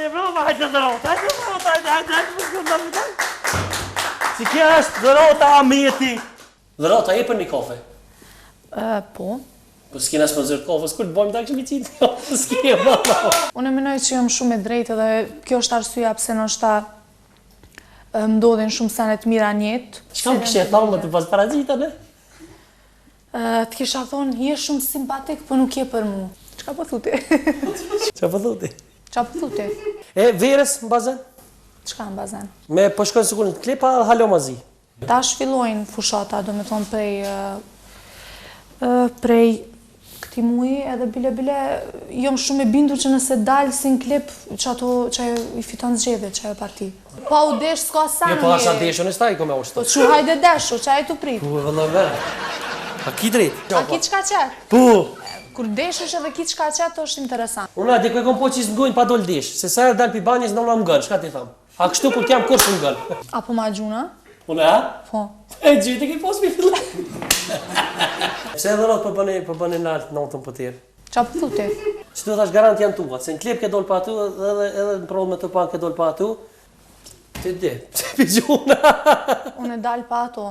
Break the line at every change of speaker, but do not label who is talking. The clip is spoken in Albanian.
bravo, hajde Dorota, hajde. Si kjo është Dorota Ameti? Dorota, je për një kafe?
Po.
Po s'kena sponsor kafës, kur të bëjmë ta kështu qitë? S'ke valla.
Unë mendoj që jam shumë e drejtë dhe kjo është arsyeja pse ndoshta ndodhin shumë sene të mira në jetë.
Çka më kishe thënë më të pas parazita, ne?
Të kisha thonë, je shumë simpatik, po nuk je për mua. Çka po thuti?
Çka po thuti?
Çka po thuti?
E verës në bazen?
Çka në bazen?
Me po shkojnë sigurisht në klipa halo mazi.
Tash fillojnë fushata, do me thonë prej këtij muaji edhe bile jam shumë e bindur që nëse dalë si në klip që i fiton zgjedhjet, që ajo parti. Pa u desh s'ka sa
Jo, po asha deshën e staj ko me ushtë.
Po që hajde desho, që ajo t'u prit.
Po, vëllë verë. A ki drejt?
A ki qka qet?
Po.
Kur deshesh edhe ki qka qet, është interesant.
Una, di ku e kom po që i s'mgojnë pa dol desh. Se sa herë dal pi banjës në më gënë, shka ti thamë? A kështu kur t'jam kush më gënë?
Apo ma gjuna?
Une, ha?
Po.
E gjithë e ki pos mi fillet. Pse edhe rot po bëni naltë notën për tjerë?
Qa po thuti?
Që tu thash garant janë tua, se në klip ke dol pa atu, edhe në prodhë me të pan ke dol pa atu. Ti di, pi gjuna.
Unë e dal pa ato.